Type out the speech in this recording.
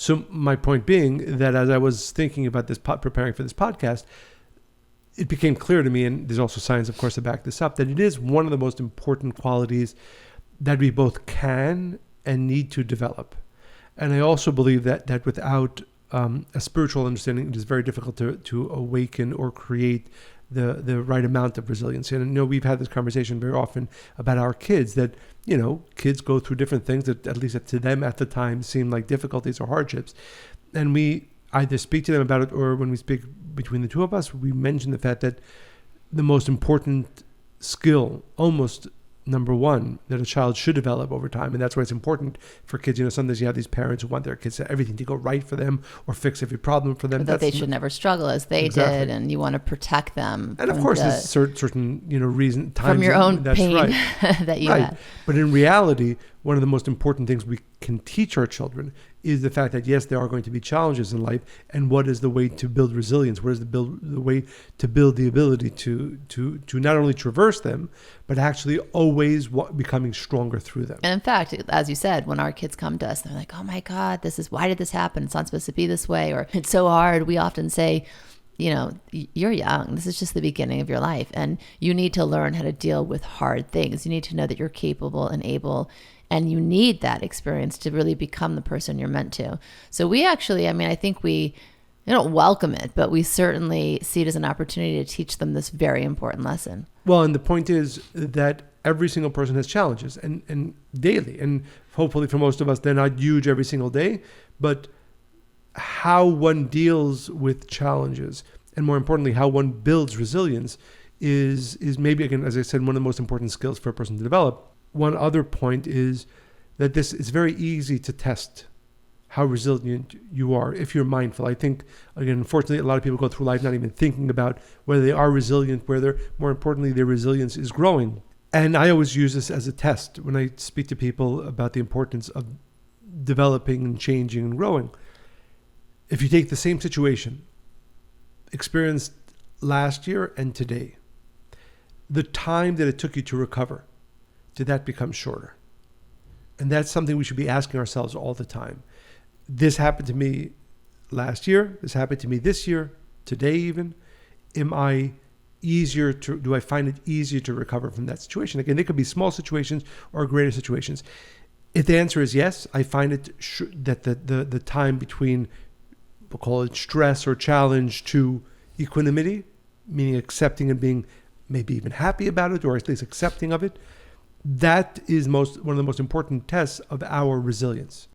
So my point being that as I was thinking about this, preparing for this podcast, it became clear to me, and there's also science, of course, to back this up, that it is one of the most important qualities that we both can and need to develop. And I also believe that without a spiritual understanding, it is very difficult to awaken or create the right amount of resilience. And I know we've had this conversation very often about our kids, that, kids go through different things that, at least to them at the time, seem like difficulties or hardships. And we either speak to them about it, or when we speak between the two of us, we mention the fact that the most important skill, almost number one, that a child should develop over time. And that's why it's important for kids. Sometimes you have these parents who want their kids everything to go right for them or fix every problem for them. Or that they should never struggle as they did, and you want to protect them. And of course, there's certain reason times from your own that's pain right. that you had. But in reality, one of the most important things we can teach our children is the fact that, yes, there are going to be challenges in life, and what is the way to build resilience? What is the way to build the ability to not only traverse them, but actually always becoming stronger through them. And in fact, as you said, when our kids come to us, they're like, "Oh my God, why did this happen? It's not supposed to be this way," or "It's so hard." We often say, you're young. This is just the beginning of your life, and you need to learn how to deal with hard things. You need to know that you're capable and able, and you need that experience to really become the person you're meant to. So we actually, I think we don't welcome it, but we certainly see it as an opportunity to teach them this very important lesson. Well, and the point is that every single person has challenges and daily, and hopefully for most of us, they're not huge every single day, but how one deals with challenges, and more importantly, how one builds resilience is maybe, again, as I said, one of the most important skills for a person to develop. One other point is that this is very easy to test how resilient you are if you're mindful. I think, again, unfortunately, a lot of people go through life not even thinking about whether they are resilient, whether, more importantly, their resilience is growing. And I always use this as a test when I speak to people about the importance of developing and changing and growing. If you take the same situation experienced last year and today, the time that it took you to recover, did that become shorter? And that's something we should be asking ourselves all the time. This happened to me last year. This happened to me this year, today even. Do I find it easier to recover from that situation? Again, they could be small situations or greater situations. If the answer is yes, I find it that the time between, we'll call it stress or challenge, to equanimity, meaning accepting and being maybe even happy about it, or at least accepting of it, that is one of the most important tests of our resilience.